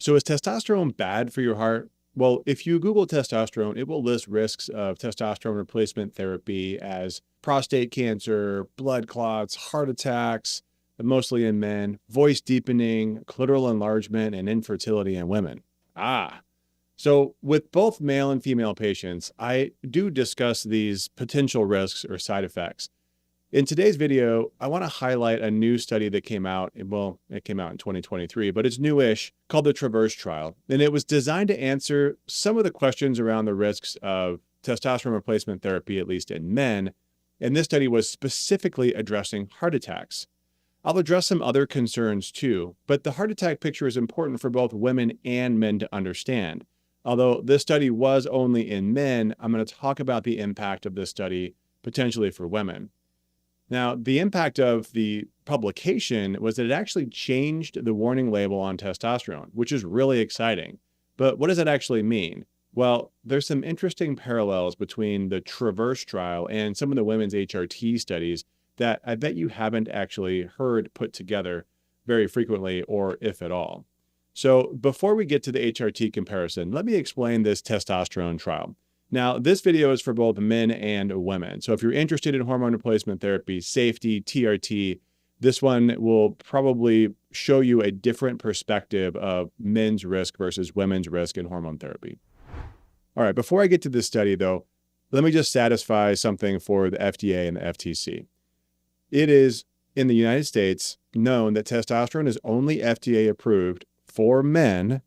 So is testosterone bad for your heart? Well, if you Google testosterone, it will list risks of testosterone replacement therapy as prostate cancer, blood clots, heart attacks, mostly in men, voice deepening, clitoral enlargement, and infertility in women. So with both male and female patients, I do discuss these potential risks or side effects. In today's video, I want to highlight a new study that came out. Well, it came out in 2023, but it's newish, called the Traverse trial. And it was designed to answer some of the questions around the risks of testosterone replacement therapy, at least in men. And this study was specifically addressing heart attacks. I'll address some other concerns too, but the heart attack picture is important for both women and men to understand. Although this study was only in men, I'm going to talk about the impact of this study potentially for women. Now, the impact of the publication was that it actually changed the warning label on testosterone, which is really exciting. But what does that actually mean? Well, there's some interesting parallels between the Traverse trial and some of the women's HRT studies that I bet you haven't actually heard put together very frequently, or if at all. So before we get to the HRT comparison, let me explain this testosterone trial. Now, this video is for both men and women. So if you're interested in hormone replacement therapy, safety, TRT, this one will probably show you a different perspective of men's risk versus women's risk in hormone therapy. All right, before I get to this study though, let me just satisfy something for the FDA and the FTC. It is in the United States known that testosterone is only FDA approved for men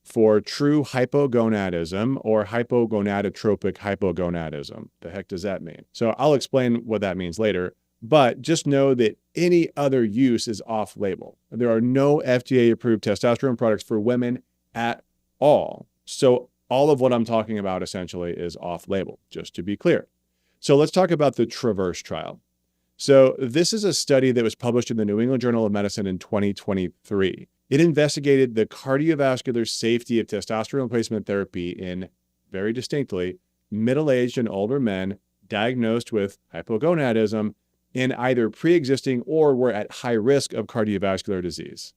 for true hypogonadism or hypogonadotropic hypogonadism. The heck does that mean? So I'll explain what that means later, but just know that any other use is off-label. There are no FDA-approved testosterone products for women at all. So all of what I'm talking about essentially is off-label, just to be clear. So let's talk about the Traverse trial. So this is a study that was published in the New England Journal of Medicine in 2023. It investigated the cardiovascular safety of testosterone replacement therapy in, very distinctly, middle-aged and older men diagnosed with hypogonadism in either pre-existing or were at high risk of cardiovascular disease.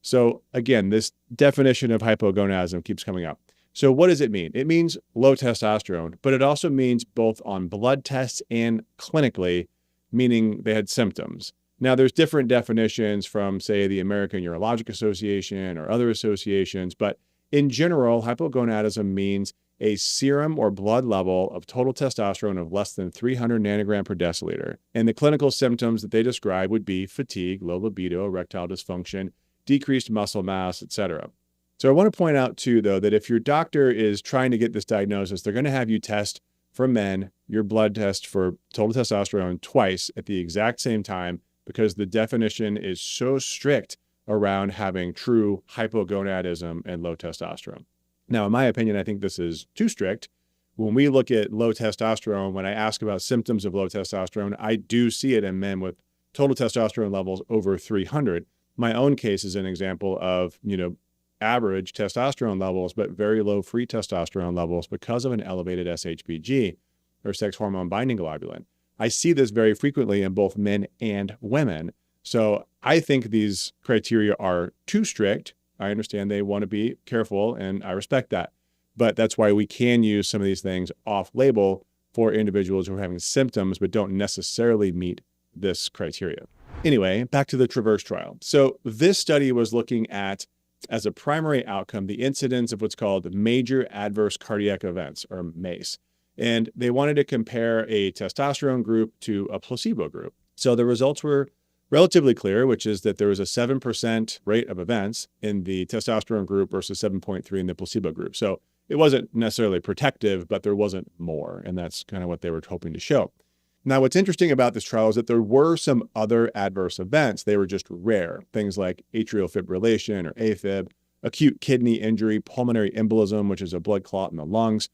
So again, this definition of hypogonadism keeps coming up. So what does it mean? It means low testosterone, but it also means both on blood tests and clinically, meaning they had symptoms. Now, there's different definitions from, say, the American Urologic Association or other associations, but in general, hypogonadism means a serum or blood level of total testosterone of less than 300 nanogram per deciliter. And the clinical symptoms that they describe would be fatigue, low libido, erectile dysfunction, decreased muscle mass, etc. So I want to point out, too, though, that if your doctor is trying to get this diagnosis, they're going to have you test for men, your blood test for total testosterone twice at the exact same time, because the definition is so strict around having true hypogonadism and low testosterone. Now, in my opinion, I think this is too strict. When we look at low testosterone, when I ask about symptoms of low testosterone, I do see it in men with total testosterone levels over 300. My own case is an example of, average testosterone levels, but very low free testosterone levels because of an elevated SHBG, or sex hormone binding globulin. I see this very frequently in both men and women. So I think these criteria are too strict. I understand they want to be careful, and I respect that. But that's why we can use some of these things off-label for individuals who are having symptoms but don't necessarily meet this criteria. Anyway, back to the Traverse trial. So this study was looking at, as a primary outcome, the incidence of what's called major adverse cardiac events, or MACE. And they wanted to compare a testosterone group to a placebo group. So the results were relatively clear, which is that there was a 7% rate of events in the testosterone group versus 7.3 in the placebo group. So it wasn't necessarily protective, but there wasn't more. And that's kind of what they were hoping to show. Now, what's interesting about this trial is that there were some other adverse events. They were just rare. Things like atrial fibrillation or AFib, acute kidney injury, pulmonary embolism, which is a blood clot in the lungs.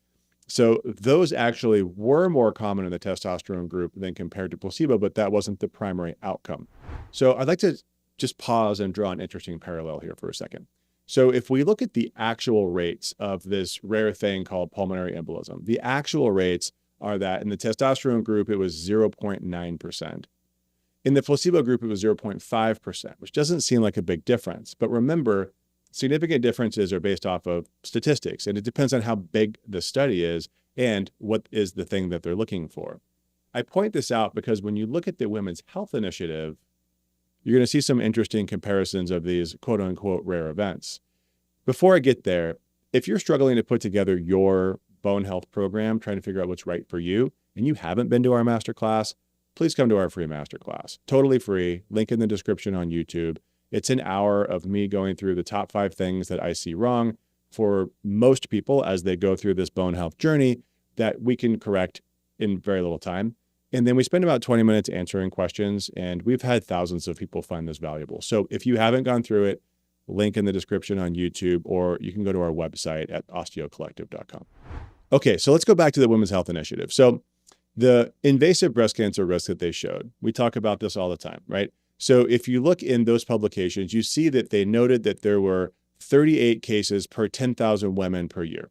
So those actually were more common in the testosterone group than compared to placebo, but that wasn't the primary outcome. So I'd like to just pause and draw an interesting parallel here for a second. So if we look at the actual rates of this rare thing called pulmonary embolism, the actual rates are that in the testosterone group, it was 0.9%. In the placebo group, it was 0.5%, which doesn't seem like a big difference. But remember, Significant differences are based off of statistics, and it depends on how big the study is and what is the thing that they're looking for. I point this out because when you look at the Women's Health Initiative, you're going to see some interesting comparisons of these quote unquote rare events. Before I get there, if you're struggling to put together your bone health program, trying to figure out what's right for you, and you haven't been to our masterclass, please come to our free masterclass. Totally free. Link in the description on YouTube. It's an hour of me going through the top 5 things that I see wrong for most people as they go through this bone health journey that we can correct in very little time. And then we spend about 20 minutes answering questions, and we've had thousands of people find this valuable. So if you haven't gone through it, link in the description on YouTube, or you can go to our website at osteocollective.com. Okay, so let's go back to the Women's Health Initiative. So the invasive breast cancer risk that they showed, we talk about this all the time, right? So if you look in those publications, you see that they noted that there were 38 cases per 10,000 women per year.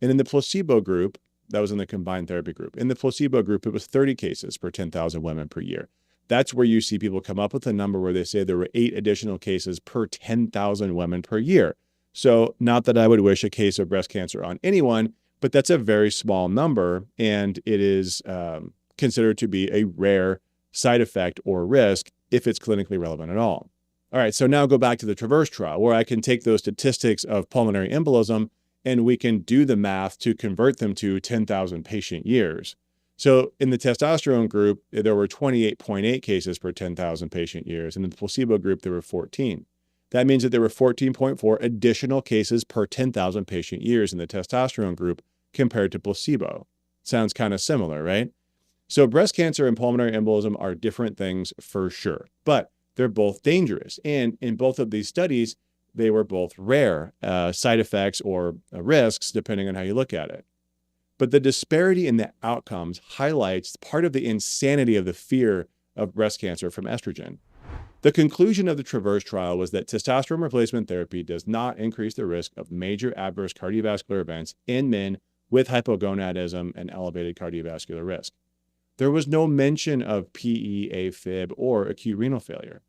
And in the placebo group, that was in the combined therapy group. In the placebo group, it was 30 cases per 10,000 women per year. That's where you see people come up with a number where they say there were 8 additional cases per 10,000 women per year. So not that I would wish a case of breast cancer on anyone, but that's a very small number, and it is considered to be a rare side effect or risk if it's clinically relevant at all. All right, so now go back to the TRAVERSE trial, where I can take those statistics of pulmonary embolism and we can do the math to convert them to 10,000 patient years. So in the testosterone group, there were 28.8 cases per 10,000 patient years. And in the placebo group, there were 14. That means that there were 14.4 additional cases per 10,000 patient years in the testosterone group compared to placebo. Sounds kind of similar, right? So breast cancer and pulmonary embolism are different things for sure, but they're both dangerous. And in both of these studies, they were both rare side effects or risks, depending on how you look at it. But the disparity in the outcomes highlights part of the insanity of the fear of breast cancer from estrogen. The conclusion of the TRAVERSE trial was that testosterone replacement therapy does not increase the risk of major adverse cardiovascular events in men with hypogonadism and elevated cardiovascular risk. There was no mention of PE, AFib, or acute renal failure.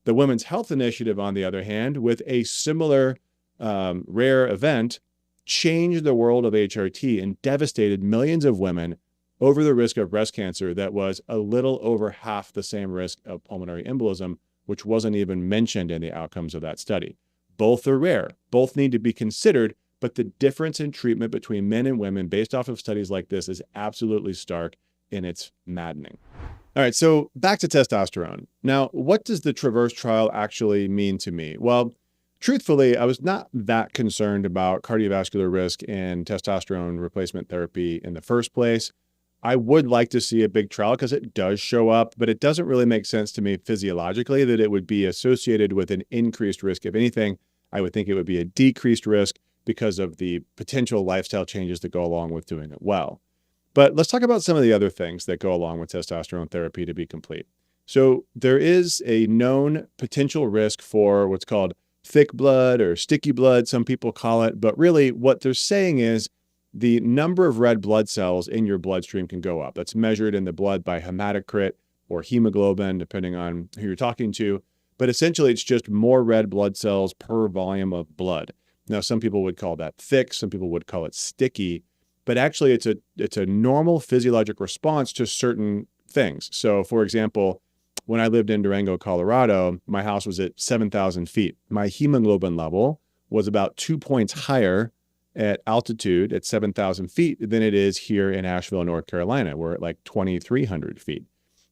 The Women's Health Initiative, on the other hand, with a similar rare event, changed the world of HRT and devastated millions of women over the risk of breast cancer that was a little over half the same risk of pulmonary embolism, which wasn't even mentioned in the outcomes of that study. Both are rare. Both need to be considered, but the difference in treatment between men and women based off of studies like this is absolutely stark, and it's maddening. All right, so back to testosterone. Now, what does the TRAVERSE trial actually mean to me? Well, truthfully, I was not that concerned about cardiovascular risk and testosterone replacement therapy in the first place. I would like to see a big trial because it does show up, but it doesn't really make sense to me physiologically that it would be associated with an increased risk. If anything, I would think it would be a decreased risk because of the potential lifestyle changes that go along with doing it well. But let's talk about some of the other things that go along with testosterone therapy to be complete. So there is a known potential risk for what's called thick blood or sticky blood, some people call it. But really what they're saying is the number of red blood cells in your bloodstream can go up. That's measured in the blood by hematocrit or hemoglobin, depending on who you're talking to. But essentially, it's just more red blood cells per volume of blood. Now, some people would call that thick. Some people would call it sticky. But actually, it's a normal physiologic response to certain things. So, for example, when I lived in Durango, Colorado, my house was at 7,000 feet. My hemoglobin level was about 2 points higher at altitude at 7,000 feet than it is here in Asheville, North Carolina. We're at like 2,300 feet.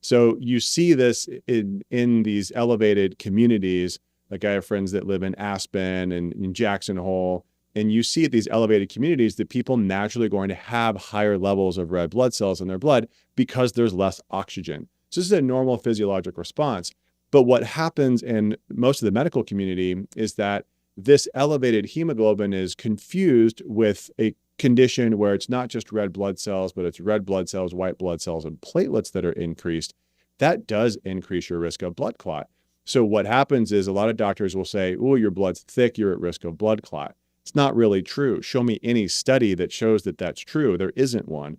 So you see this in these elevated communities. Like I have friends that live in Aspen and in Jackson Hole. And you see at these elevated communities that people naturally are going to have higher levels of red blood cells in their blood because there's less oxygen. So this is a normal physiologic response. But what happens in most of the medical community is that this elevated hemoglobin is confused with a condition where it's not just red blood cells, but it's red blood cells, white blood cells, and platelets that are increased. That does increase your risk of blood clot. So what happens is a lot of doctors will say, oh, your blood's thick, you're at risk of blood clot. It's not really true. Show me any study that shows that that's true. There isn't one.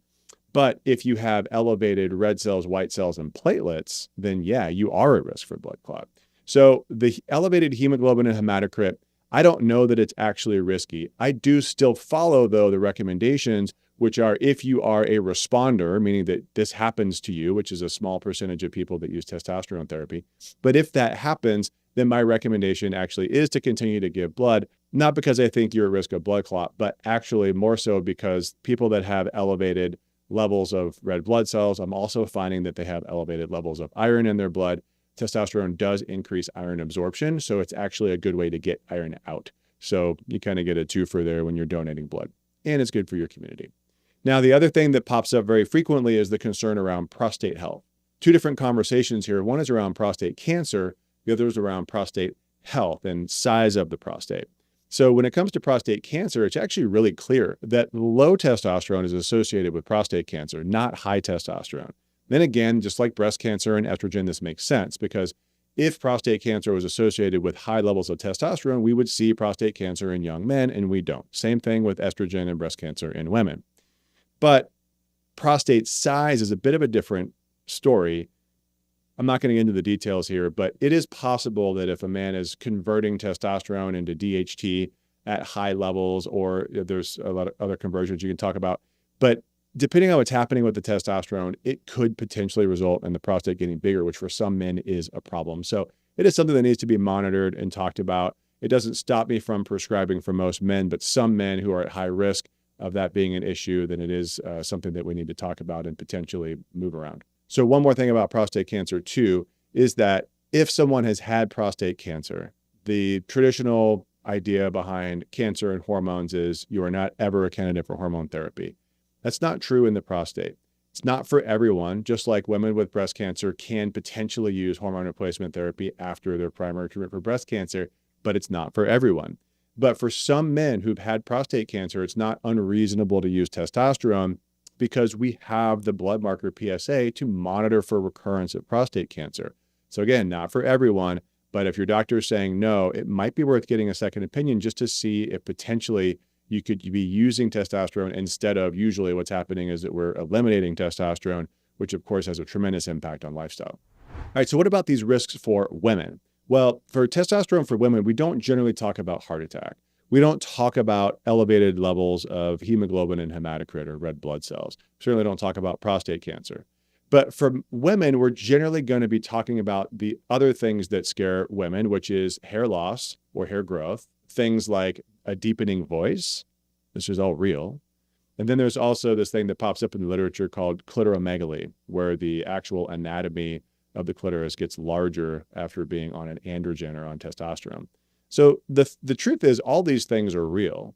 But if you have elevated red cells, white cells, and platelets, then yeah, you are at risk for blood clot. So the elevated hemoglobin and hematocrit, I don't know that it's actually risky. I do still follow, though, the recommendations, which are if you are a responder, meaning that this happens to you, which is a small percentage of people that use testosterone therapy. But if that happens, then my recommendation actually is to continue to give blood, not because I think you're at risk of blood clot, but actually more so because people that have elevated levels of red blood cells, I'm also finding that they have elevated levels of iron in their blood. Testosterone does increase iron absorption, so it's actually a good way to get iron out. So you kind of get a twofer there when you're donating blood, and it's good for your community. Now, the other thing that pops up very frequently is the concern around prostate health. Two different conversations here. One is around prostate cancer. The other is around prostate health and size of the prostate. So when it comes to prostate cancer, it's actually really clear that low testosterone is associated with prostate cancer, not high testosterone. Then again, just like breast cancer and estrogen, this makes sense because if prostate cancer was associated with high levels of testosterone, we would see prostate cancer in young men, and we don't. Same thing with estrogen and breast cancer in women. But prostate size is a bit of a different story. I'm not going to get into the details here, but it is possible that if a man is converting testosterone into DHT at high levels, or there's a lot of other conversions you can talk about, but depending on what's happening with the testosterone, it could potentially result in the prostate getting bigger, which for some men is a problem. So it is something that needs to be monitored and talked about. It doesn't stop me from prescribing for most men, but some men who are at high risk of that being an issue, then it is something that we need to talk about and potentially move around. So one more thing about prostate cancer too, is that if someone has had prostate cancer, the traditional idea behind cancer and hormones is you are not ever a candidate for hormone therapy. That's not true in the prostate. It's not for everyone, just like women with breast cancer can potentially use hormone replacement therapy after their primary treatment for breast cancer, but it's not for everyone. But for some men who've had prostate cancer, it's not unreasonable to use testosterone because we have the blood marker PSA to monitor for recurrence of prostate cancer. So again, not for everyone, but if your doctor is saying no, it might be worth getting a second opinion just to see if potentially you could be using testosterone instead of usually what's happening is that we're eliminating testosterone, which of course has a tremendous impact on lifestyle. All right, so what about these risks for women? Well, for testosterone for women, we don't generally talk about heart attack. We don't talk about elevated levels of hemoglobin and hematocrit or red blood cells. Certainly don't talk about prostate cancer. But for women, we're generally going to be talking about the other things that scare women, which is hair loss or hair growth, things like a deepening voice. This is all real. And then there's also this thing that pops up in the literature called clitoromegaly, where the actual anatomy of the clitoris gets larger after being on an androgen or on testosterone. So the truth is all these things are real.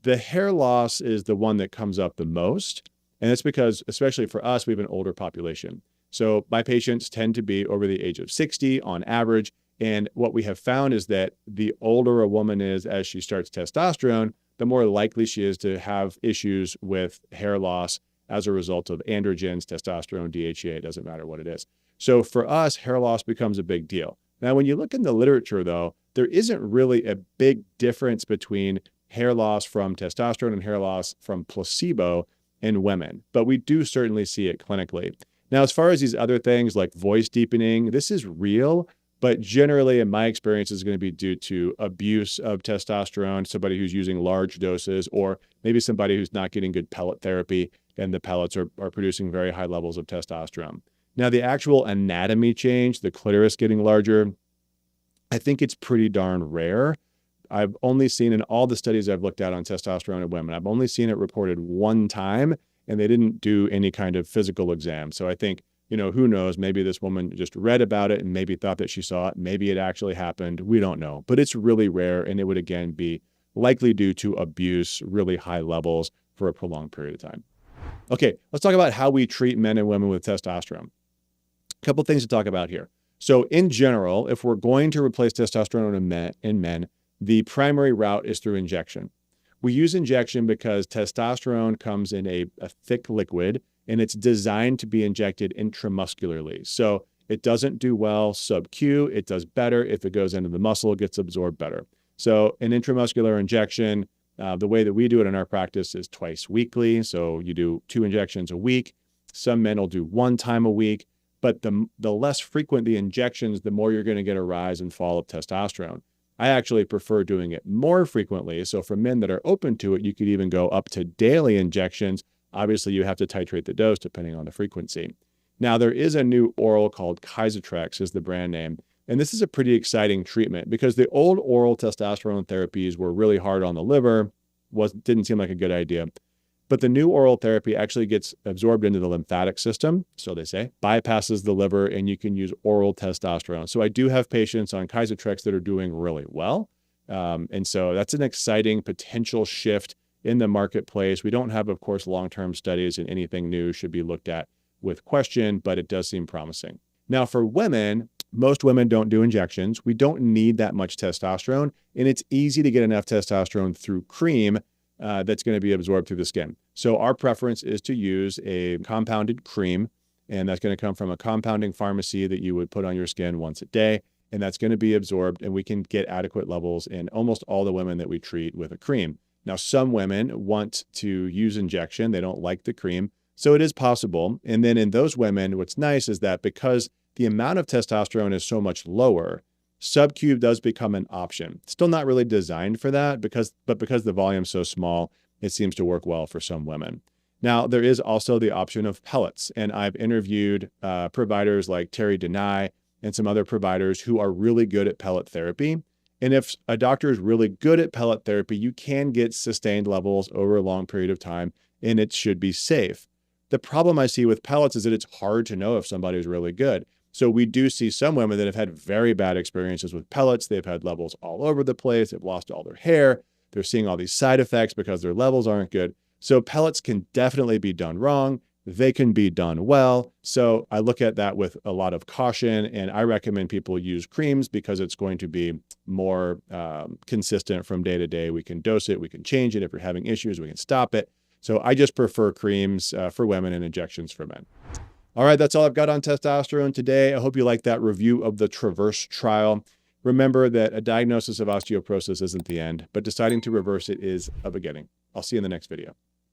The hair loss is the one that comes up the most. And it's because, especially for us, we have an older population. So my patients tend to be over the age of 60 on average. And what we have found is that the older a woman is as she starts testosterone, the more likely she is to have issues with hair loss as a result of androgens, testosterone, DHEA, it doesn't matter what it is. So for us, hair loss becomes a big deal. Now, when you look in the literature, though, there isn't really a big difference between hair loss from testosterone and hair loss from placebo in women, but we do certainly see it clinically. Now, as far as these other things like voice deepening, this is real, but generally in my experience is going to be due to abuse of testosterone, somebody who's using large doses, or maybe somebody who's not getting good pellet therapy and the pellets are producing very high levels of testosterone. Now, the actual anatomy change, the clitoris getting larger, I think it's pretty darn rare. I've only seen in all the studies I've looked at on testosterone in women, I've only seen it reported one time, and they didn't do any kind of physical exam. So I think, who knows, maybe this woman just read about it and maybe thought that she saw it. Maybe it actually happened. We don't know, but it's really rare. And it would, again, be likely due to abuse, really high levels for a prolonged period of time. Okay, let's talk about how we treat men and women with testosterone. A couple things to talk about here. So in general, if we're going to replace testosterone in men, the primary route is through injection. We use injection because testosterone comes in a thick liquid and it's designed to be injected intramuscularly. So it doesn't do well sub-Q. It does better if it goes into the muscle, it gets absorbed better. So an intramuscular injection, the way that we do it in our practice is twice weekly. So you do 2 injections a week. Some men will do 1 time a week, but the less frequent the injections, the more you're going to get a rise and fall of testosterone. I actually prefer doing it more frequently. So for men that are open to it, you could even go up to daily injections. Obviously, you have to titrate the dose depending on the frequency. Now, there is a new oral called Kysotrex is the brand name. And this is a pretty exciting treatment because the old oral testosterone therapies were really hard on the liver, didn't seem like a good idea. But the new oral therapy actually gets absorbed into the lymphatic system, so they say, bypasses the liver, and you can use oral testosterone. So I do have patients on Kysotrex that are doing really well. And so that's an exciting potential shift in the marketplace. We don't have, of course, long-term studies, and anything new should be looked at with question, but it does seem promising. Now, for women, most women don't do injections. We don't need that much testosterone, and it's easy to get enough testosterone through cream that's going to be absorbed through the skin. So our preference is to use a compounded cream, and that's going to come from a compounding pharmacy that you would put on your skin once a day, and that's going to be absorbed, and we can get adequate levels in almost all the women that we treat with a cream. Now, some women want to use injection. They don't like the cream, so it is possible. And then in those women, what's nice is that because the amount of testosterone is so much lower, subQ does become an option. Still not really designed for that, but because the volume's so small, it seems to work well for some women. Now, there is also the option of pellets, and I've interviewed providers like Terry Denai and some other providers who are really good at pellet therapy. And if a doctor is really good at pellet therapy, you can get sustained levels over a long period of time, and it should be safe. The problem I see with pellets is that it's hard to know if somebody is really good. So we do see some women that have had very bad experiences with pellets. They've had levels all over the place. They've lost all their hair. They're seeing all these side effects because their levels aren't good. So pellets can definitely be done wrong. They can be done well. So I look at that with a lot of caution, and I recommend people use creams because it's going to be more consistent from day to day. We can dose it. We can change it. If you're having issues, we can stop it. So I just prefer creams for women and injections for men. All right, that's all I've got on testosterone today. I hope you liked that review of the TRAVERSE trial. Remember that a diagnosis of osteoporosis isn't the end, but deciding to reverse it is a beginning. I'll see you in the next video.